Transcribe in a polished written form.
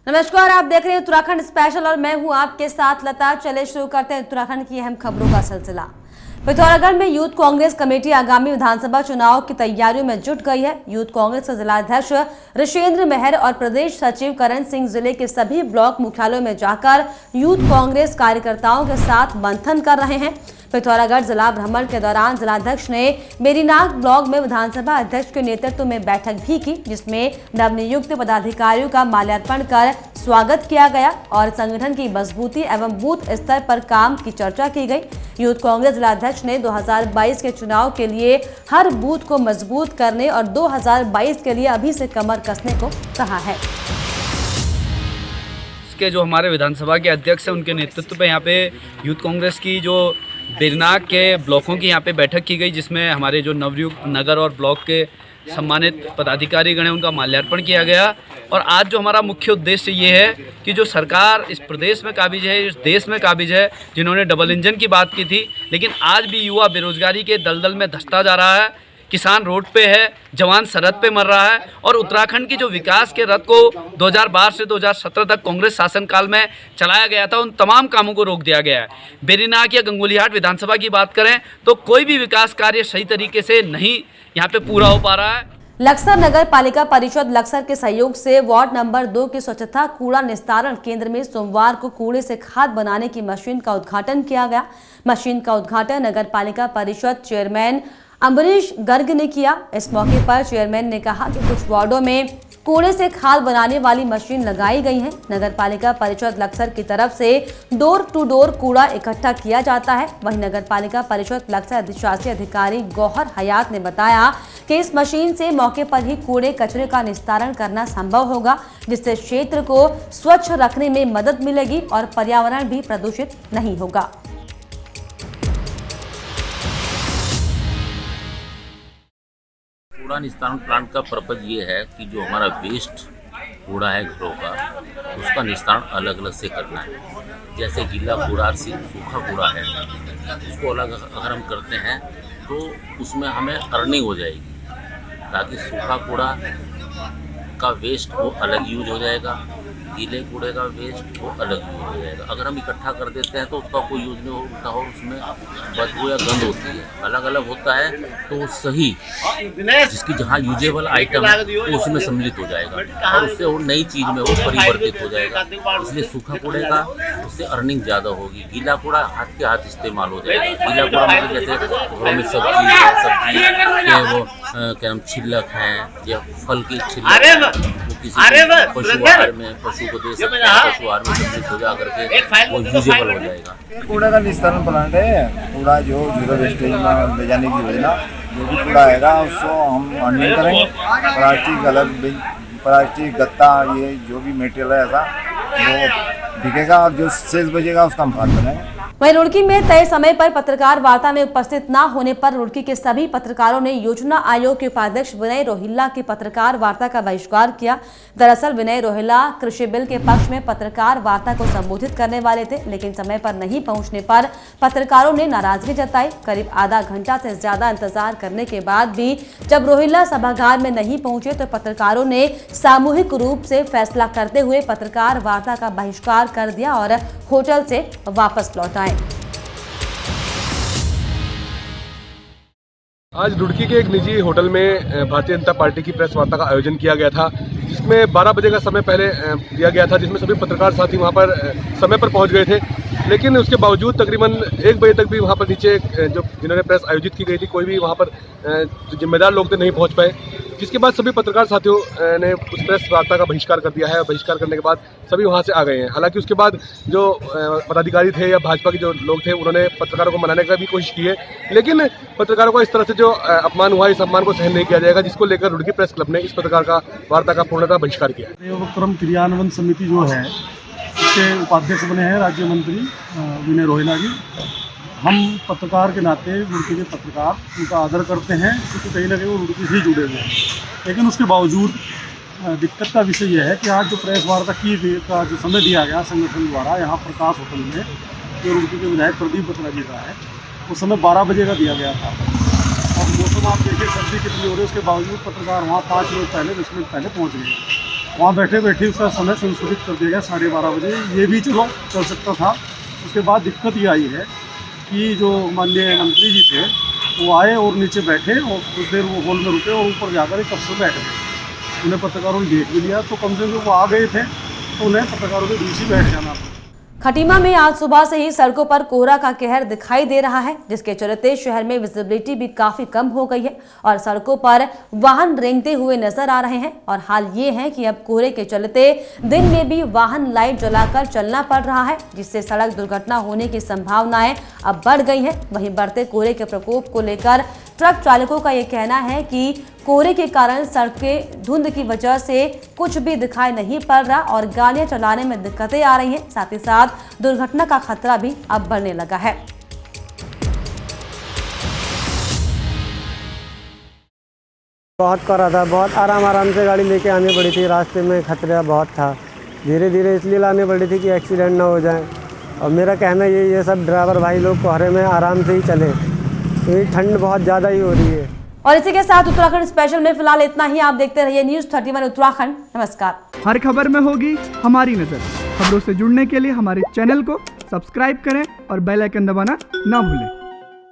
नमस्कार, आप देख रहे हैं उत्तराखंड स्पेशल और मैं हूं आपके साथ लता। चले शुरू करते हैं उत्तराखंड की अहम खबरों का सिलसिला। पिथौरागढ़ में यूथ कांग्रेस कमेटी आगामी विधानसभा चुनाव की तैयारियों में जुट गई है। यूथ कांग्रेस के जिलाध्यक्ष ऋषेंद्र मेहर और प्रदेश सचिव करण सिंह जिले के सभी ब्लॉक मुख्यालयों में जाकर यूथ कांग्रेस कार्यकर्ताओं के साथ मंथन कर रहे हैं। पिथौरागढ़ जिला भ्रमण के दौरान जिलाध्यक्ष ने मेरीनाग ब्लॉक में विधानसभा अध्यक्ष के नेतृत्व में बैठक भी की, जिसमें नवनियुक्त पदाधिकारियों का माल्यार्पण कर स्वागत किया गया और संगठन की मजबूती एवं बूथ स्तर पर काम की चर्चा की गई। यूथ कांग्रेस जिलाध्यक्ष ने 2022 के चुनाव के लिए हर बूथ को मजबूत करने और 2022 के लिए अभी से कमर कसने को कहा है। इसके जो हमारे विधानसभा के अध्यक्ष हैं उनके नेतृत्व पे यहाँ पे यूथ कांग्रेस की जो मेरीनाग के ब्लॉकों की यहाँ पे बैठक की गई, जिसमें हमारे जो नवनियुक्त नगर और ब्लॉक के सम्मानित पदाधिकारीगण हैं उनका माल्यार्पण किया गया। और आज जो हमारा मुख्य उद्देश्य ये है कि जो सरकार इस प्रदेश में काबिज है, इस देश में काबिज है, जिन्होंने डबल इंजन की बात की थी, लेकिन आज भी युवा बेरोजगारी के दलदल में धंसता जा रहा है, किसान रोड पे है, जवान सरहद पे मर रहा है। और उत्तराखंड की जो विकास के रथ को 2012 से 2017 तक कांग्रेस शासनकाल में चलाया गया था, उन तमाम कामों को रोक दिया गया है। मेरीनाग या गंगोलीहाट विधानसभा की बात करें तो कोई भी विकास कार्य सही तरीके से नहीं यहाँ पे पूरा हो पा रहा है। लक्सर नगर पालिका परिषद लक्सर के सहयोग से वार्ड नंबर 2 के स्वच्छता कूड़ा निस्तारण केंद्र में सोमवार को कूड़े से खाद बनाने की मशीन का उद्घाटन किया गया। मशीन का उद्घाटन नगर पालिका परिषद चेयरमैन अम्बरीश गर्ग ने किया। इस मौके पर चेयरमैन ने कहा कि कुछ वार्डों में कूड़े से खाद बनाने वाली मशीन लगाई गई है। नगर पालिका परिषद लक्सर की तरफ से डोर टू डोर कूड़ा इकट्ठा किया जाता है। वहीं नगर पालिका परिषद लक्सर अधिशासी अधिकारी गौहर हयात ने बताया कि इस मशीन से मौके पर ही कूड़े कचरे का निस्तारण करना संभव होगा, जिससे क्षेत्र को स्वच्छ रखने में मदद मिलेगी और पर्यावरण भी प्रदूषित नहीं होगा। कूड़ा निस्तारण प्लांट का पर्पज ये है कि जो हमारा वेस्ट कूड़ा है घरों का, उसका निस्तारण अलग अलग से करना है। जैसे गीला कूड़ा से सूखा कूड़ा है, उसको अलग अगर हम करते हैं तो उसमें हमें अर्निंग हो जाएगी, ताकि सूखा कूड़ा का वेस्ट वो अलग यूज हो जाएगा, गीले कूड़े का वेस्ट वो अलग यूज हो जाएगा। अगर हम इकट्ठा कर देते हैं तो उसका कोई यूज नहीं होता और उसमें बदबू या गंध होती है। अलग अलग होता है तो वो सही जिसकी जहाँ यूजेबल आइटम है तो उसमें सम्मिलित हो जाएगा और उससे वो नई चीज़ में वो परिवर्तित हो जाएगा। इसलिए सूखा कूड़े का उससे अर्निंग ज़्यादा होगी। गीला कूड़ा हाथ के हाथ इस्तेमाल हो जाएगा। गीला कूड़ा मतलब जैसे घरों में सब्जी के वो क्या नाम छिलक हैं या फल की छिलक, वो किसी पशु आहार में पशु को दे सकते हैं, पशु आहार में सम्मिलित हो जा करके वो यूजेबल हो जाएगा। कूड़ा का निस्तारण प्लांट है। कूड़ा जो जीरो वेस्टेज में ले जाने की योजना, जो भी कूड़ा आएगा उसको हम अर्निंग करेंगे। प्लास्टिक अलग, प्लास्टिक गत्ता, ये जो भी मटेरियल है ऐसा वो बिकेगा और जो शेष बचेगा उसका हम खाद बनाएंगे। वहीं रुड़की में तय समय पर पत्रकार वार्ता में उपस्थित न होने पर रुड़की के सभी पत्रकारों ने योजना आयोग के उपाध्यक्ष विनय रोहिल्ला की पत्रकार वार्ता का बहिष्कार किया। दरअसल विनय रोहिल्ला कृषि बिल के पक्ष में पत्रकार वार्ता को संबोधित करने वाले थे, लेकिन समय पर नहीं पहुंचने पर पत्रकारों ने नाराजगी जताई। करीब आधा घंटा से ज्यादा इंतजार करने के बाद भी जब रोहिल्ला सभागार में नहीं पहुंचे तो पत्रकारों ने सामूहिक रूप से फैसला करते हुए पत्रकार वार्ता का बहिष्कार कर दिया और होटल से वापस लौट आए। आज रुड़की के एक निजी होटल में भारतीय जनता पार्टी की प्रेस वार्ता का आयोजन किया गया था, जिसमें 12 बजे का समय पहले दिया गया था, जिसमें सभी पत्रकार साथी वहां पर समय पर पहुंच गए थे। लेकिन उसके बावजूद तकरीबन 1 बजे तक भी वहां पर नीचे जो जिन्होंने प्रेस आयोजित की गई थी, कोई भी वहां पर जो जिम्मेदार लोग थे नहीं पहुंच पाए, जिसके बाद सभी पत्रकार साथियों ने उस प्रेस वार्ता का बहिष्कार कर दिया है। और बहिष्कार करने के बाद सभी वहां से आ गए हैं। हालांकि उसके बाद जो पदाधिकारी थे या भाजपा के जो लोग थे, उन्होंने पत्रकारों को मनाने का भी कोशिश की है, लेकिन पत्रकारों को इस तरह से जो अपमान हुआ, इस अपमान को सहन नहीं किया जाएगा, जिसको लेकर रुड़की प्रेस क्लब ने इस पत्रकार का वार्ता का पूर्णतः बहिष्कार किया है। उपक्रम क्रियान्वयन समिति जो है, इसके उपाध्यक्ष बने हैं राज्य मंत्री विनय रोहिल्ला जी। हम पत्रकार के नाते रुड़की के पत्रकार उनका आदर करते हैं, क्योंकि कहीं ना कहीं वो रुड़की से ही जुड़े हुए हैं। लेकिन उसके बावजूद दिक्कत का विषय यह है कि आज जो प्रेस वार्ता की का जो समय दिया गया संगठन द्वारा यहाँ प्रकाश होटल में, जो रुड़की के विधायक प्रदीप बत्रा जी का है, वो समय 12 बजे का दिया गया था। और मौसम आप देखिए सर्दी कितनी हो रही है, उसके बावजूद पत्रकार वहाँ 5 मिनट पहले 10 मिनट पहले पहुँच गए। वहाँ बैठे बैठे उसका समय संशोधित कर दिया गया 12:30 बजे। ये भी चलो चल सकता था। उसके बाद दिक्कत ये आई है कि जो माननीय मंत्री जी थे वो आए और नीचे बैठे और कुछ देर वो हॉल में रुके और ऊपर जाकर एक कब से बैठ गए। उन्हें पत्रकारों ने देख भी लिया, तो कम से कम वो आ गए थे तो उन्हें पत्रकारों के बीच ही बैठ जाना था। खटीमा में आज सुबह से ही सड़कों पर कोहरा का कहर दिखाई दे रहा है, जिसके चलते शहर में विजिबिलिटी भी काफी कम हो गई है और सड़कों पर वाहन रेंगते हुए नजर आ रहे हैं। और हाल ये है कि अब कोहरे के चलते दिन में भी वाहन लाइट जलाकर चलना पड़ रहा है, जिससे सड़क दुर्घटना होने की संभावनाएं अब बढ़ गई हैं। वहीं बढ़ते कोहरे के प्रकोप को लेकर ट्रक चालकों का ये कहना है कि कोहरे के कारण सड़कें धुंध की वजह से कुछ भी दिखाई नहीं पड़ रहा और गाड़ियां चलाने में दिक्कतें आ रही हैं। साथ ही साथ दुर्घटना का खतरा भी अब बढ़ने लगा है। बहुत करा था, बहुत आराम से गाड़ी लेके आनी पड़ी थी। रास्ते में खतरा बहुत था, धीरे धीरे इसलिए लानी पड़ी थी कि एक्सीडेंट ना हो जाए। और मेरा कहना ये सब ड्राइवर भाई लोग कोहरे में आराम से ही चले, क्योंकि ठंड बहुत ज़्यादा ही हो रही है। और इसी के साथ उत्तराखंड स्पेशल में फिलहाल इतना ही। आप देखते रहिए न्यूज़ 31 उत्तराखंड। नमस्कार। हर खबर में होगी हमारी नज़र। खबरों से जुड़ने के लिए हमारे चैनल को सब्सक्राइब करें और बेल आइकन दबाना ना भूलें।